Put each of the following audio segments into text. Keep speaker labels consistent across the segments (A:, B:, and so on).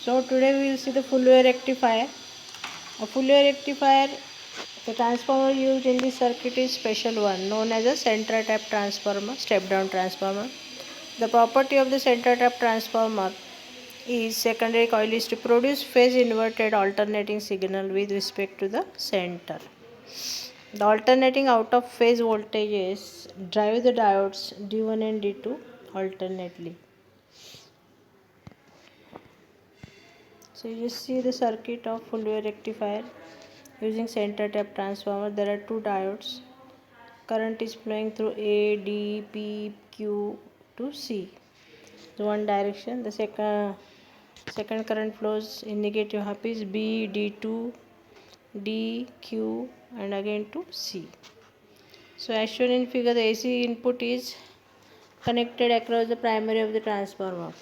A: So today we will see the full wave rectifier. A full wave rectifier, the transformer used in this circuit is special one known as a center tap transformer, step down transformer. The property of the center tap transformer is secondary coil is to produce phase inverted alternating signal with respect to the center. The alternating out of phase voltages drive the diodes D1 and D2 alternately. So you see the circuit of full wave rectifier using center tap transformer. There are two diodes. Current is flowing through A, D, P, Q to C. The one direction. The second current flows in negative half is B, D2, D, Q and again to C. So as shown in figure, the AC input is connected across the primary of the transformer.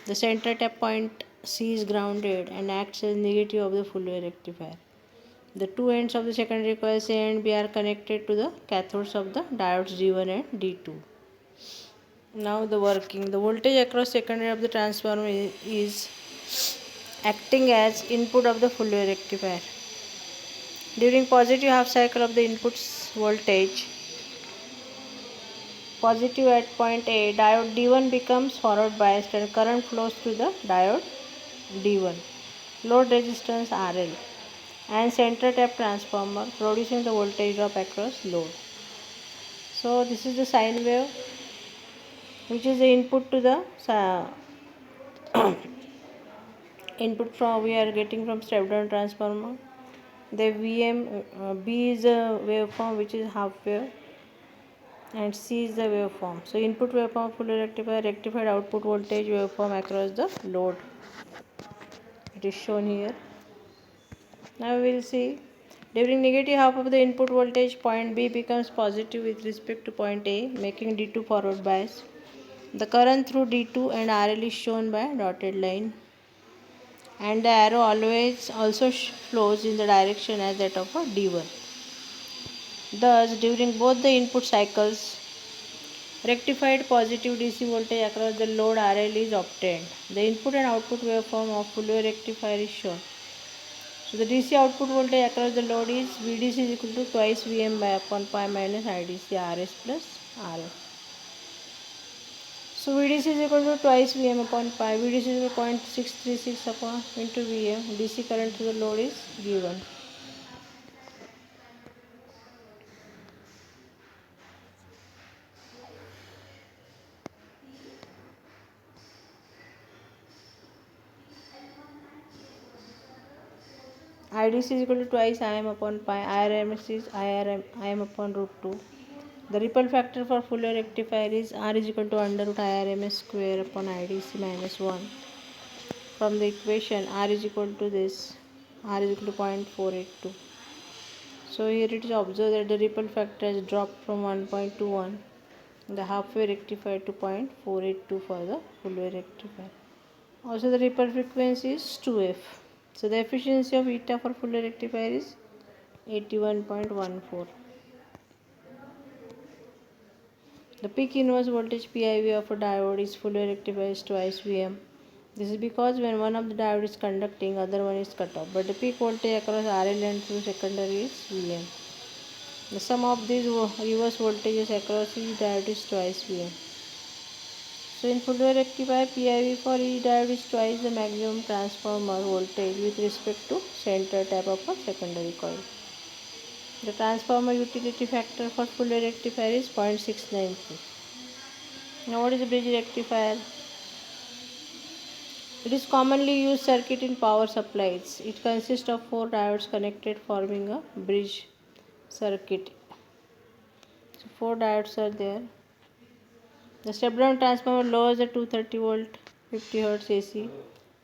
A: The center tap point C is grounded and acts as negative of the full wave rectifier. The two ends of the secondary coils A and B are connected to the cathodes of the diodes D1 and D2. Now the working. The voltage across secondary of the transformer is acting as input of the full wave rectifier. During positive half cycle of the input's voltage, positive at point A, diode D1 becomes forward biased and current flows through the diode D1. Load resistance RL and center tap transformer producing the voltage drop across load. So this is the sine wave which is the input to the input from we are getting from step down transformer. The B is a waveform which is half wave and C is the waveform. So input waveform full rectifier rectified output voltage waveform across the load. It is shown here. Now we will see during negative half of the input voltage point B becomes positive with respect to point A, making D2 forward bias. The current through D2 and RL is shown by dotted line and the arrow always also flows in the direction as that of a D1. Thus during both the input cycles rectified positive DC voltage across the load RL is obtained. The input and output waveform of full wave rectifier is shown. So the DC output voltage across the load is VDC is equal to twice Vm by upon pi minus IDC RS plus RL. So VDC is equal to twice Vm upon pi. VDC is equal to 0.636 upon into Vm. DC current to the load is given. IDC is equal to twice Im upon pi. IRMS is Im upon root 2. The ripple factor for full wave rectifier is R is equal to under root IRMS square upon IDC minus 1. From the equation R is equal to this, R is equal to 0.482. So here it is observed that the ripple factor has dropped from 1.21. The halfway rectifier to 0.482 for the full wave rectifier. Also the ripple frequency is 2f. So the efficiency of eta for full wave rectifier is 81.14. The peak inverse voltage PIV of a diode is full wave rectifier is twice Vm. This is because when one of the diode is conducting, other one is cut off. But the peak voltage across RL and through secondary is Vm. The sum of these reverse voltages across each diode is twice Vm. So in full wave rectifier, PIV for each diode is twice the maximum transformer voltage with respect to center tap of a secondary coil. The transformer utility factor for full wave rectifier is 0.693. Now what is a bridge rectifier? It is commonly used circuit in power supplies. It consists of 4 diodes connected forming a bridge circuit. So 4 diodes are there. The step down transformer lowers the 230 volt 50 Hz AC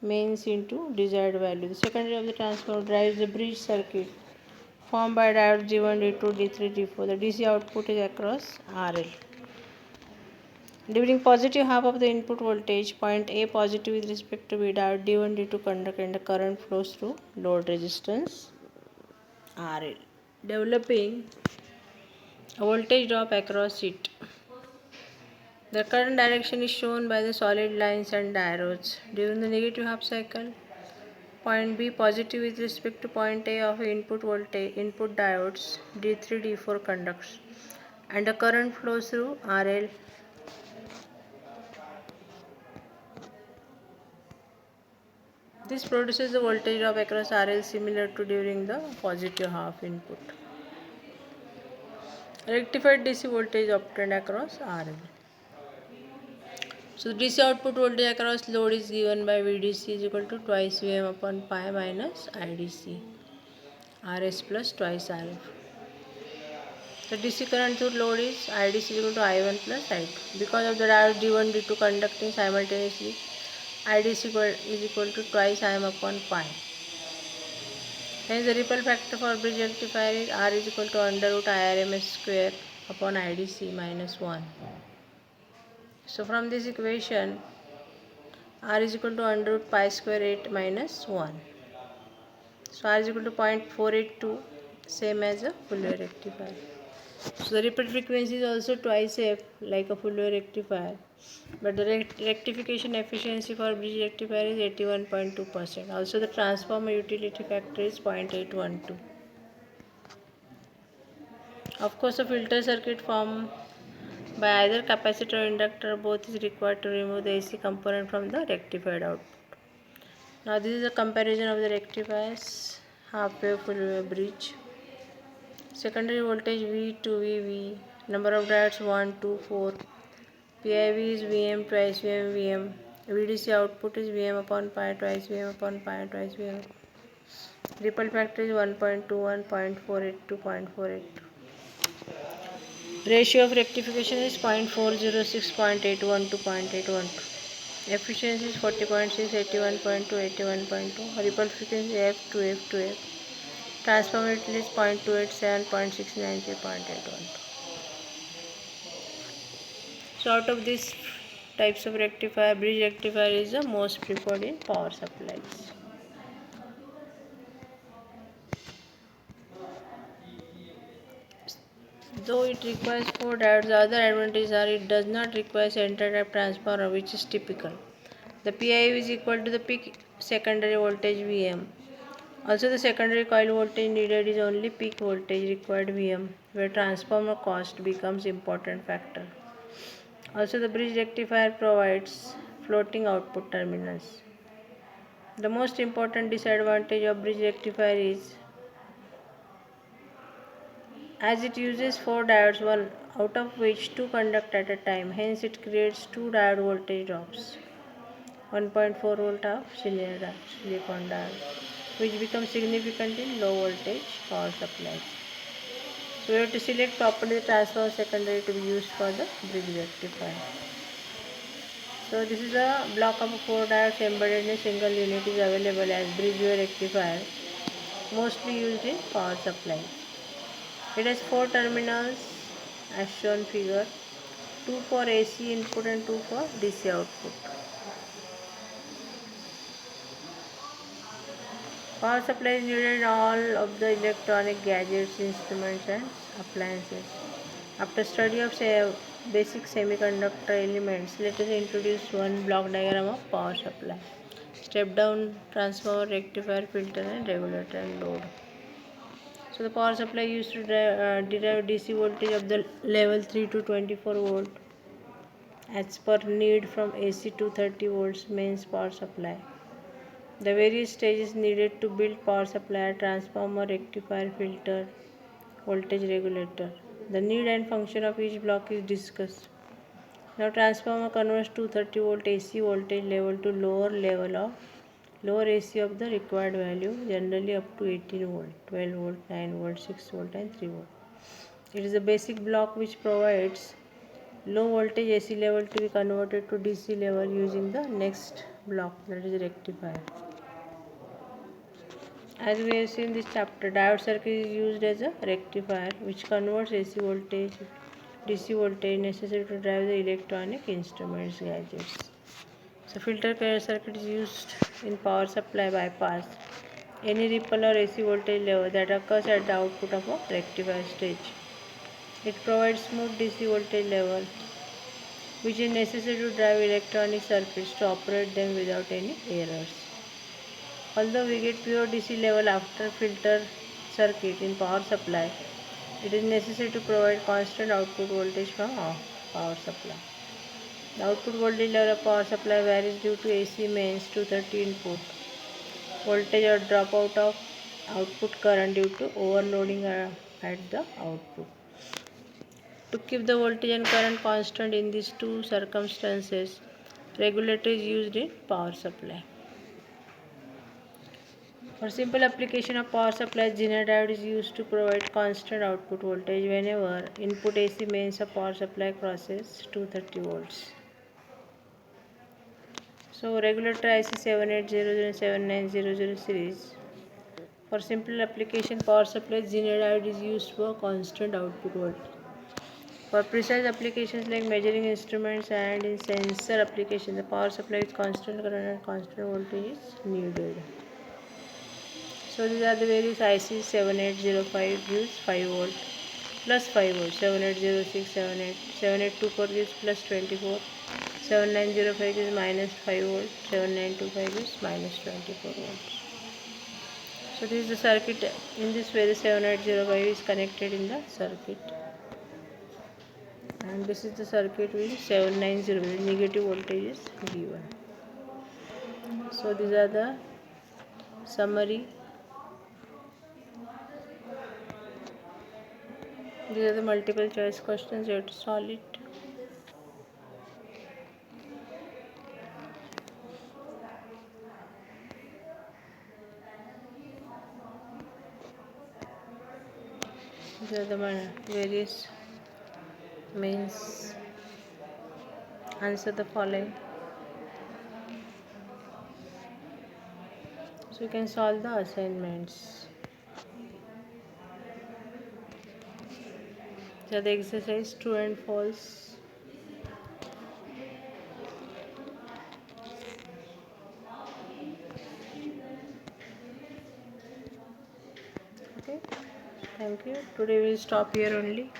A: mains into desired value. The secondary of the transformer drives the bridge circuit formed by diodes D1, D2, D3, D4. The DC output is across RL. During positive half of the input voltage, point A positive with respect to B, diode D1, D2 conduct and the current flows through load resistance RL, developing a voltage drop across it. The current direction is shown by the solid lines and arrows. During the negative half cycle, point B positive with respect to point A of input voltage, input diodes D3, D4 conducts, and the current flows through RL. This produces the voltage drop across RL similar to during the positive half input. Rectified DC voltage obtained across RL. So DC output voltage across load is given by VDC is equal to twice Vm upon pi minus IDC. RS plus twice RF. The DC current through load is IDC is equal to I1 plus I2. Because of the diode D1 D2 conducting simultaneously, IDC is equal to twice Im upon pi. Hence the ripple factor for bridge rectifier is R is equal to under root IRMS square upon IDC minus 1. So from this equation, R is equal to under root pi square 8 minus 1. So R is equal to 0.482, same as a full wave rectifier. So the ripple frequency is also twice F like a full wave rectifier, but the rectification efficiency for bridge rectifier is 81.2%. Also the transformer utility factor is 0.812. Of course, a filter circuit formed by either capacitor or inductor both is required to remove the AC component from the rectified output. Now this is a comparison of the rectifiers, half wave, full wave, bridge. Secondary voltage V to VV, number of diodes 1, 2, 4. PIV is Vm twice Vm Vm. VDC output is Vm upon pi twice Vm upon pi twice Vm. Ripple factor is 1.21, 0.482, 0.482. Ratio of rectification is 0.406, 0.812, 0.812. Efficiency is 40.6, 81.2, 81.2. Ripple frequency F to F to F. Transformer utility is 0.287, 0.693, 0.812. So out of these types of rectifier, bridge rectifier is the most preferred in power supplies. Though it requires 4 diodes, the other advantages are it does not require center type transformer, which is typical. The PIV is equal to the peak secondary voltage Vm. Also the secondary coil voltage needed is only peak voltage required Vm, where transformer cost becomes important factor. Also the bridge rectifier provides floating output terminals. The most important disadvantage of bridge rectifier is as it uses 4 diodes, one out of which 2 conduct at a time, hence it creates 2 diode voltage drops. 1.4 volt of silicon diode, which becomes significant in low voltage power supplies. So we have to select properly the transformer secondary to be used for the bridge rectifier. So this is a block of 4 diodes embedded in a single unit is available as bridge rectifier, mostly used in power supply. It has 4 terminals as shown figure, 2 for AC input and 2 for DC output. Power supply is needed in all of the electronic gadgets, instruments and appliances. After study of basic semiconductor elements, let us introduce one block diagram of power supply. Step down transformer, rectifier, filter and regulator and load. So the power supply used to derive DC voltage of the level 3 to 24 volt as per need from AC to 30 volts mains power supply. The various stages needed to build power supply: transformer, rectifier, filter, voltage regulator. The need and function of each block is discussed. Now transformer converts 230 volt AC voltage level to lower AC of the required value, generally up to 18 volt, 12 volt, 9 volt, 6 volt and 3 volt. It is a basic block which provides low voltage AC level to be converted to DC level using the next block, that is rectifier. As we have seen this chapter, diode circuit is used as a rectifier which converts AC voltage DC voltage necessary to drive the electronic instruments gadgets. So filter circuit is used in power supply bypass any ripple or AC voltage level that occurs at the output of a rectifier stage. It provides smooth DC voltage level which is necessary to drive electronic circuits to operate them without any errors. Although we get pure DC level after filter circuit in power supply, it is necessary to provide constant output voltage from our power supply. The output voltage level of power supply varies due to AC mains 230 input voltage or dropout of output current due to overloading at the output. To keep the voltage and current constant in these two circumstances, regulator is used in power supply. For simple application of power supply, Zener diode is used to provide constant output voltage whenever input AC mains of power supply crosses 230 volts. So regulator IC 7800 and 7900 series. For simple application power supply, Zener diode is used for constant output voltage. For precise applications like measuring instruments and in sensor application, the power supply with constant current and constant voltage is needed. So these are the various ICs. 7805 gives 5 volt plus 5 volt, 7806, 7824 gives plus 24, 7905 gives minus 5 volt, 7925 gives minus 24 volts. So this is the circuit. In this way the 7805 is connected in the circuit, and this is the circuit with 790 with negative voltage is given. So these are the summary. These are the multiple choice questions. You have to solve it. These are the various means. Answer the following. So you can solve the assignments. So the exercise true and false. Okay. Thank you. Today we'll stop here only.